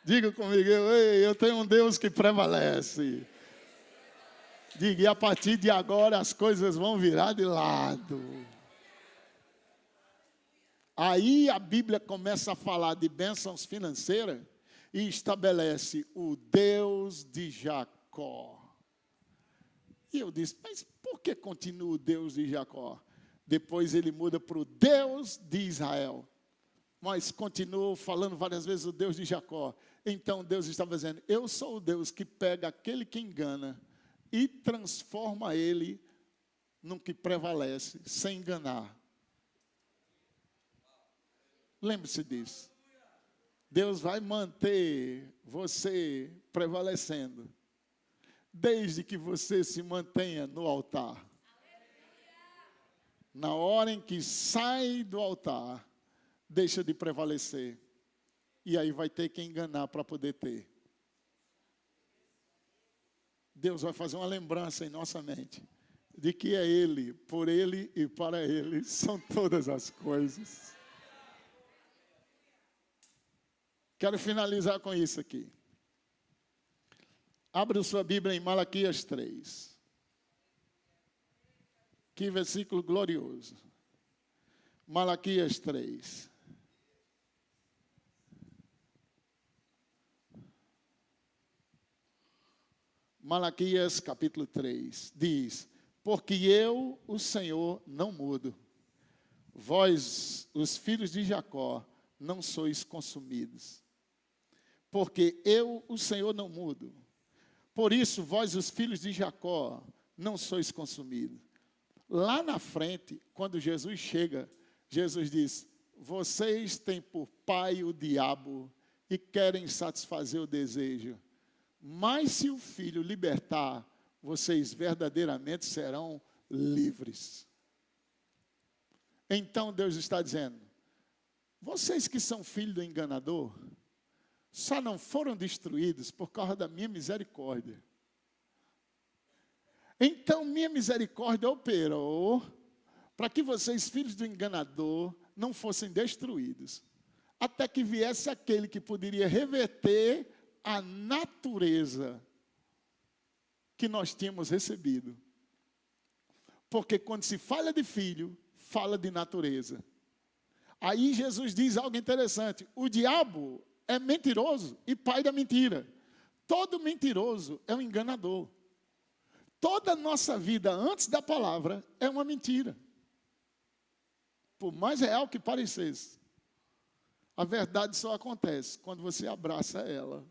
Diga comigo, eu tenho um Deus que prevalece. Diga, e a partir de agora as coisas vão virar de lado. Aí a Bíblia começa a falar de bênçãos financeiras e estabelece o Deus de Jacó. E eu disse, mas por que continua o Deus de Jacó? Depois ele muda para o Deus de Israel. Mas continuou falando várias vezes o Deus de Jacó. Então Deus estava dizendo, eu sou o Deus que pega aquele que engana e transforma ele num que prevalece, sem enganar. Lembre-se disso. Deus vai manter você prevalecendo, desde que você se mantenha no altar. Na hora em que sai do altar, deixa de prevalecer. E aí vai ter que enganar para poder ter. Deus vai fazer uma lembrança em nossa mente de que é Ele, por Ele e para Ele são todas as coisas. Quero finalizar com isso aqui. Abra sua Bíblia em Malaquias 3. Que versículo glorioso. Malaquias 3. Malaquias capítulo 3 diz: porque eu, o Senhor, não mudo. Vós, os filhos de Jacó, não sois consumidos. Porque eu, o Senhor, não mudo. Por isso, vós, os filhos de Jacó, não sois consumidos. Lá na frente, quando Jesus chega, Jesus diz: vocês têm por pai o diabo e querem satisfazer o desejo. Mas se o Filho libertar, vocês verdadeiramente serão livres. Então Deus está dizendo, vocês que são filhos do enganador, só não foram destruídos por causa da minha misericórdia. Então minha misericórdia operou para que vocês, filhos do enganador, não fossem destruídos. Até que viesse aquele que poderia reverter a natureza que nós tínhamos recebido. Porque quando se fala de filho, fala de natureza. Aí Jesus diz algo interessante. O diabo é mentiroso e pai da mentira. Todo mentiroso é um enganador. Toda a nossa vida antes da palavra é uma mentira. Por mais real que parecesse. A verdade só acontece quando você abraça ela.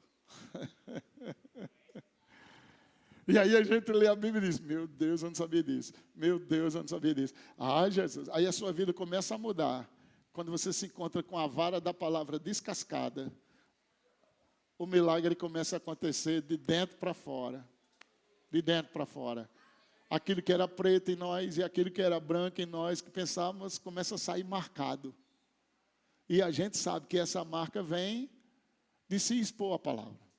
E aí a gente lê a Bíblia e diz, meu Deus, eu não sabia disso. Meu Deus, eu não sabia disso. Ah, Jesus. Aí a sua vida começa a mudar. Quando você se encontra com a vara da palavra descascada, o milagre começa a acontecer de dentro para fora. De dentro para fora. Aquilo que era preto em nós e aquilo que era branco em nós, que pensávamos, começa a sair marcado. E a gente sabe que essa marca vem de se expor à palavra.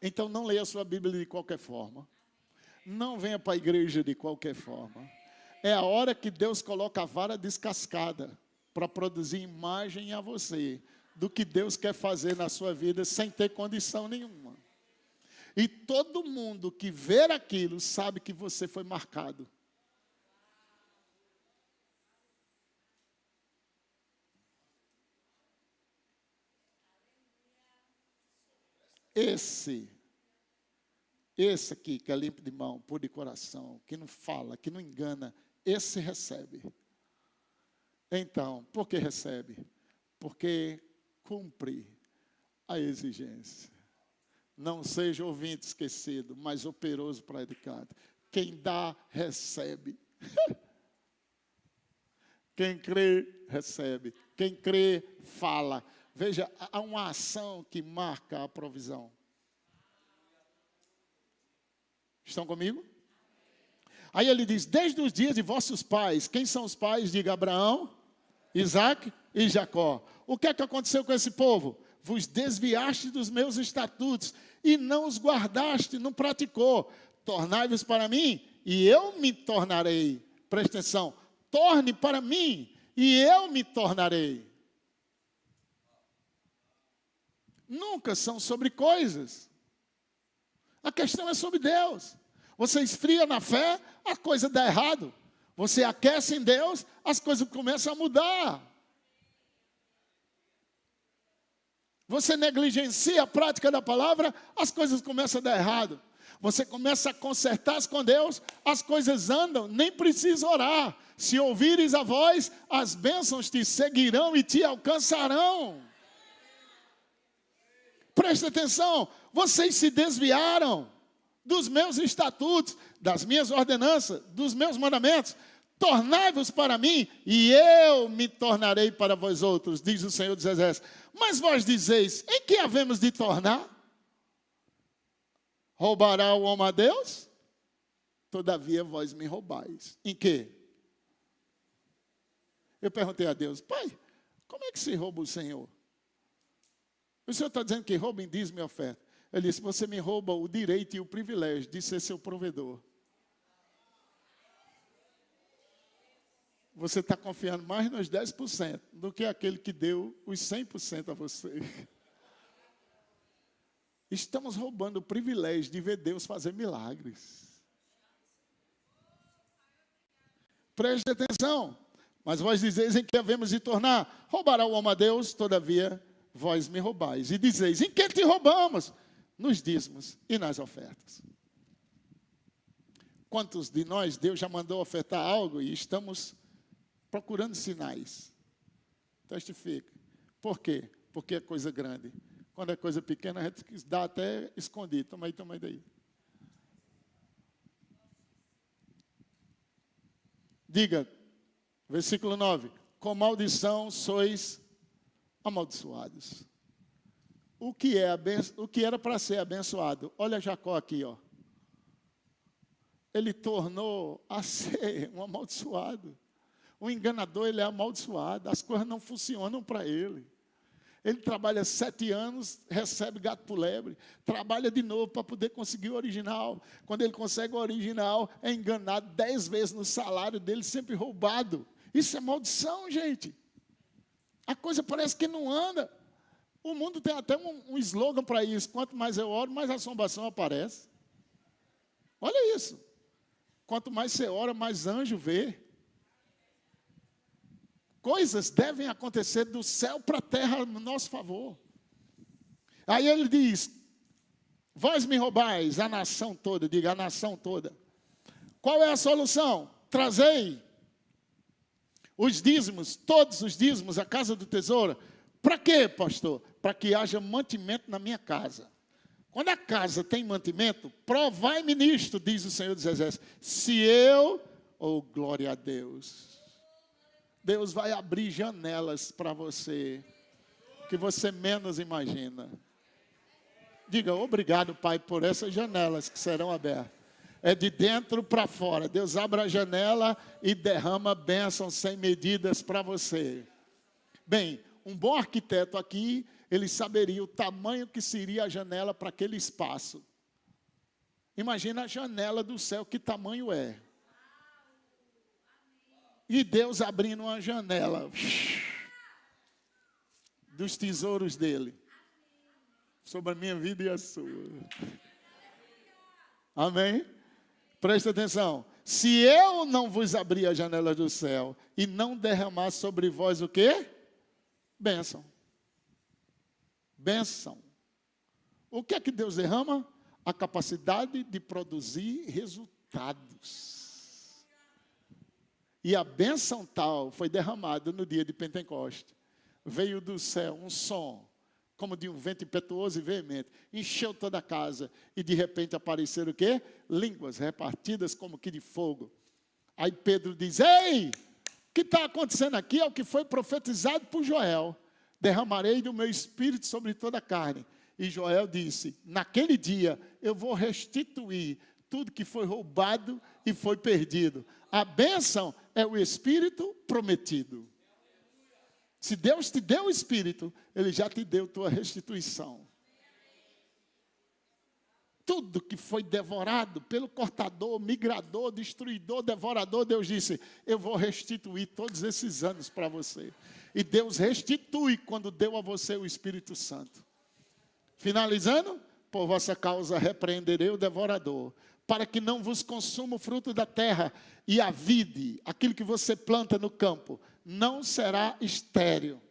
Então não leia a sua Bíblia de qualquer forma. Não venha para a igreja de qualquer forma. É a hora que Deus coloca a vara descascada para produzir imagem a você do que Deus quer fazer na sua vida sem ter condição nenhuma. E todo mundo que ver aquilo sabe que você foi marcado. Esse aqui, que é limpo de mão, puro de coração, que não fala, que não engana, esse recebe. Então, por que recebe? Porque cumpre a exigência. Não seja ouvinte esquecido, mas operoso para educado. Quem dá, recebe. Quem crê, recebe. Quem crê, fala. Veja, há uma ação que marca a provisão. Estão comigo? Aí ele diz, desde os dias de vossos pais. Quem são os pais? Diga Abraão, Isaac e Jacó. O que é que aconteceu com esse povo? Vos desviaste dos meus estatutos e não os guardaste, não praticou. Tornai-vos para mim e eu me tornarei. Presta atenção. Torne para mim e eu me tornarei. Nunca são sobre coisas. A questão é sobre Deus. Você esfria na fé, a coisa dá errado. Você aquece em Deus, as coisas começam a mudar. Você negligencia a prática da palavra, as coisas começam a dar errado. Você começa a consertar-se com Deus, as coisas andam, nem precisa orar. Se ouvires a voz, as bênçãos te seguirão e te alcançarão. Presta atenção, vocês se desviaram dos meus estatutos, das minhas ordenanças, dos meus mandamentos. Tornai-vos para mim e eu me tornarei para vós outros, diz o Senhor dos Exércitos. Mas vós dizeis, em que havemos de tornar? Roubará o homem a Deus? Todavia vós me roubais. Em quê? Eu perguntei a Deus, Pai, como é que se rouba o Senhor? O Senhor está dizendo que rouba em dízimo e oferta. Ele disse, você me rouba o direito e o privilégio de ser seu provedor. Você está confiando mais nos 10% do que aquele que deu os 100% a você. Estamos roubando o privilégio de ver Deus fazer milagres. Preste atenção. Mas vós dizeis em que havemos de tornar? Roubará o homem a Deus, todavia vós me roubais. E dizeis, em que te roubamos? Nos dízimos e nas ofertas. Quantos de nós Deus já mandou ofertar algo e estamos procurando sinais? Testifica. Por quê? Porque é coisa grande. Quando é coisa pequena, a gente dá até escondido. Toma aí daí. Diga, versículo 9. Com maldição sois amaldiçoados. O que era para ser abençoado? Olha Jacó aqui, ó. Ele tornou a ser um amaldiçoado. O enganador, ele é amaldiçoado. As coisas não funcionam para ele. Ele trabalha 7 anos, recebe gato por lebre. Trabalha de novo para poder conseguir o original. Quando ele consegue o original, é enganado 10 vezes no salário dele, sempre roubado. Isso é maldição, gente. A coisa parece que não anda. O mundo tem até um slogan para isso. Quanto mais eu oro, mais assombração aparece. Olha isso. Quanto mais você ora, mais anjo vê. Coisas devem acontecer do céu para a terra no nosso favor. Aí ele diz, vós me roubais, a nação toda, diga a nação toda. Qual é a solução? Trazei os dízimos, todos os dízimos, à casa do tesouro. Para quê, pastor? Para que haja mantimento na minha casa. Quando a casa tem mantimento, provai-me nisto, diz o Senhor dos Exércitos. Se eu, oh glória a Deus, Deus vai abrir janelas para você, que você menos imagina. Diga, obrigado, Pai, por essas janelas que serão abertas. É de dentro para fora. Deus abre a janela e derrama bênçãos sem medidas para você. Bem, um bom arquiteto aqui, ele saberia o tamanho que seria a janela para aquele espaço. Imagina a janela do céu, que tamanho é. E Deus abrindo uma janela dos tesouros dele sobre a minha vida e a sua. Amém? Presta atenção. Se eu não vos abrir a janela do céu e não derramar sobre vós o quê? Bênção. Bênção. O que é que Deus derrama? A capacidade de produzir resultados. E a bênção tal foi derramada no dia de Pentecostes. Veio do céu um som, como de um vento impetuoso e veemente, encheu toda a casa, e de repente apareceram o quê? Línguas repartidas como que de fogo. Aí Pedro diz, ei, o que está acontecendo aqui é o que foi profetizado por Joel. Derramarei do meu espírito sobre toda a carne. E Joel disse, naquele dia eu vou restituir tudo que foi roubado e foi perdido. A bênção é o espírito prometido. Se Deus te deu o espírito, Ele já te deu tua restituição. Tudo que foi devorado pelo cortador, migrador, destruidor, devorador, Deus disse, eu vou restituir todos esses anos para você. E Deus restitui quando deu a você o Espírito Santo. Finalizando, por vossa causa repreenderei o devorador, para que não vos consuma o fruto da terra, e a vide, aquilo que você planta no campo, não será estéril.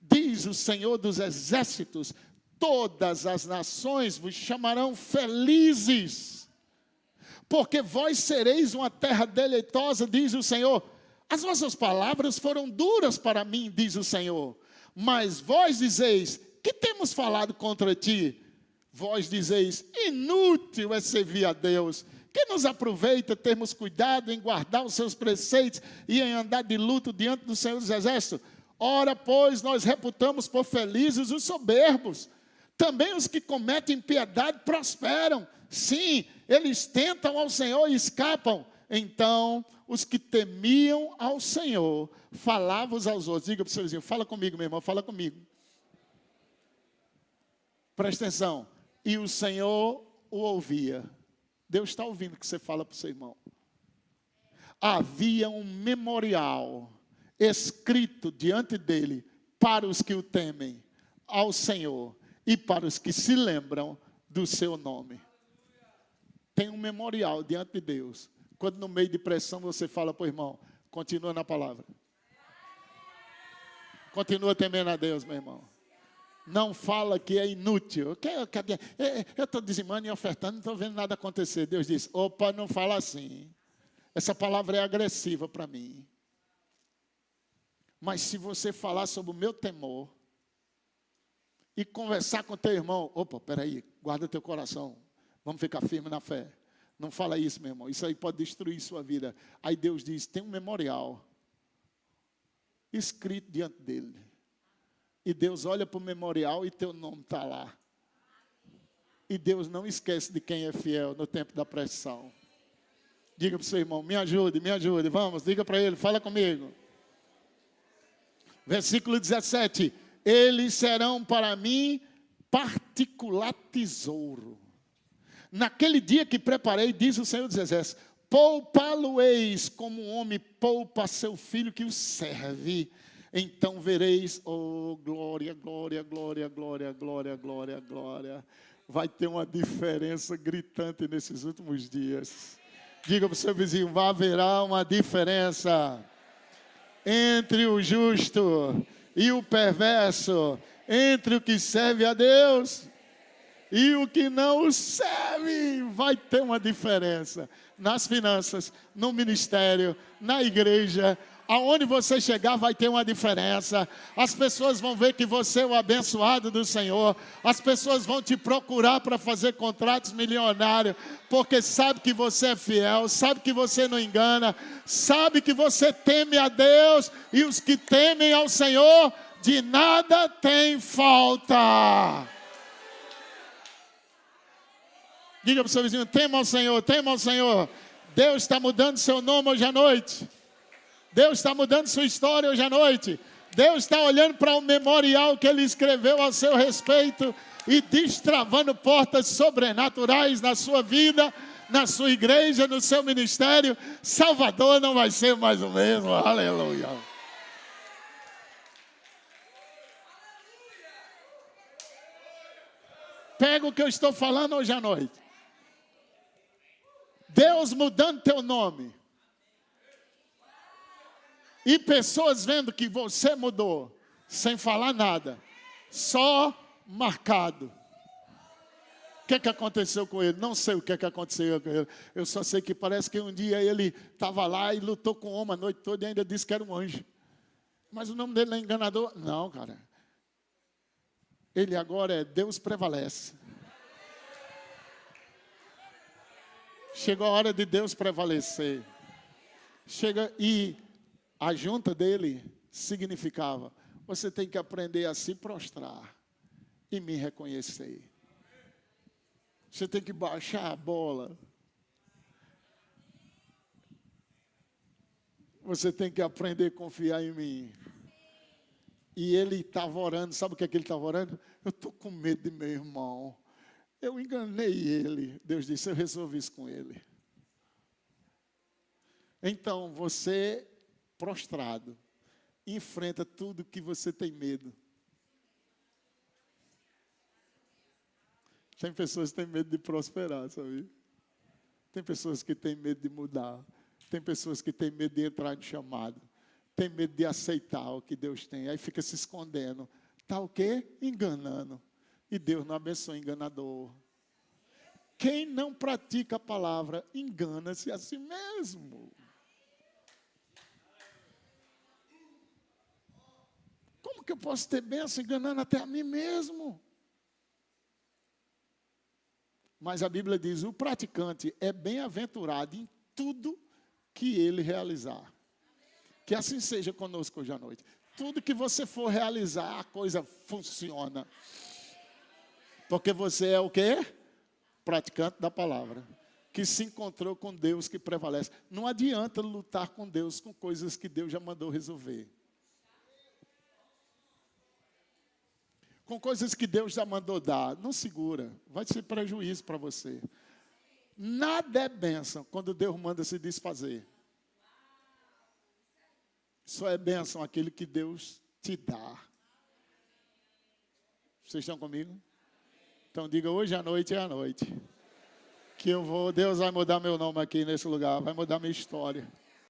Diz o Senhor dos Exércitos, todas as nações vos chamarão felizes, porque vós sereis uma terra deleitosa, diz o Senhor. As vossas palavras foram duras para mim, diz o Senhor, mas vós dizeis, que temos falado contra ti? Vós dizeis, inútil é servir a Deus. Que nos aproveita termos cuidado em guardar os seus preceitos e em andar de luto diante do Senhor dos Exércitos? Ora, pois, nós reputamos por felizes os soberbos. Também os que cometem impiedade prosperam. Sim, eles tentam ao Senhor e escapam. Então, os que temiam ao Senhor, falavam uns aos outros. Diga para o seu vizinho, fala comigo, meu irmão, fala comigo. Presta atenção. E o Senhor o ouvia. Deus está ouvindo o que você fala para o seu irmão. Havia um memorial escrito diante dele para os que o temem ao Senhor e para os que se lembram do seu nome. Tem um memorial diante de Deus. Quando no meio de pressão você fala para o irmão, continua na palavra. Continua temendo a Deus, meu irmão. Não fala que é inútil. Eu estou dizimando e ofertando, não estou vendo nada acontecer. Deus diz, opa, não fala assim. Essa palavra é agressiva para mim. Mas se você falar sobre o meu temor e conversar com teu irmão, opa, peraí, guarda teu coração. Vamos ficar firme na fé. Não fala isso, meu irmão. Isso aí pode destruir sua vida. Aí Deus diz, tem um memorial escrito diante dele. E Deus olha para o memorial e teu nome está lá. E Deus não esquece de quem é fiel no tempo da pressão. Diga para o seu irmão, me ajude, vamos, diga para ele, fala comigo. Versículo 17, eles serão para mim particular tesouro. Naquele dia que preparei, diz o Senhor dos Exércitos, poupá-lo-eis como um homem poupa seu filho que o serve. Então vereis, oh glória, glória, glória, glória, glória, glória, glória. Vai ter uma diferença gritante nesses últimos dias. Diga para o seu vizinho, haverá uma diferença entre o justo e o perverso, entre o que serve a Deus e o que não o serve. Vai ter uma diferença nas finanças, no ministério, na igreja. Aonde você chegar vai ter uma diferença. As pessoas vão ver que você é o abençoado do Senhor. As pessoas vão te procurar para fazer contratos milionários, porque sabe que você é fiel, sabe que você não engana, sabe que você teme a Deus, e os que temem ao Senhor, de nada tem falta. Diga para o seu vizinho: tema ao Senhor, tema ao Senhor. Deus está mudando seu nome hoje à noite. Deus está mudando sua história hoje à noite. Deus está olhando para o memorial que Ele escreveu a seu respeito e destravando portas sobrenaturais na sua vida, na sua igreja, no seu ministério. Salvador não vai ser mais o mesmo. Aleluia. Pega o que eu estou falando hoje à noite. Deus mudando teu nome. E pessoas vendo que você mudou, sem falar nada, só marcado. O que aconteceu com ele? Não sei o que aconteceu com ele. Eu só sei que parece que um dia ele estava lá e lutou com o homem a noite toda e ainda disse que era um anjo. Mas o nome dele não é enganador? Não, cara. Ele agora é Deus prevalece. Chegou a hora de Deus prevalecer. Chega e a junta dele significava: você tem que aprender a se prostrar e me reconhecer. Você tem que baixar a bola. Você tem que aprender a confiar em mim. E ele estava orando, sabe o que ele estava orando? Eu estou com medo de meu irmão. Eu enganei ele. Deus disse: eu resolvi isso com ele. Então, você, prostrado, enfrenta tudo que você tem medo. Tem pessoas que têm medo de prosperar, sabe? Tem pessoas que têm medo de mudar. Tem pessoas que têm medo de entrar no chamado. Tem medo de aceitar o que Deus tem. Aí fica se escondendo. Está o quê? Enganando. E Deus não abençoa enganador. Quem não pratica a palavra, engana-se a si mesmo. Como que eu posso ter bênção enganando até a mim mesmo? Mas a Bíblia diz: o praticante é bem-aventurado em tudo que ele realizar. Que assim seja conosco hoje à noite. Tudo que você for realizar, a coisa funciona. Porque você é o quê? Praticante da palavra. Que se encontrou com Deus, que prevalece. Não adianta lutar com Deus com coisas que Deus já mandou resolver. Com coisas que Deus já mandou dar. Não segura. Vai ser prejuízo para você. Nada é bênção quando Deus manda se desfazer. Só é bênção aquele que Deus te dá. Vocês estão comigo? Então diga: hoje à noite é a noite. Que Deus vai mudar meu nome aqui nesse lugar. Vai mudar minha história.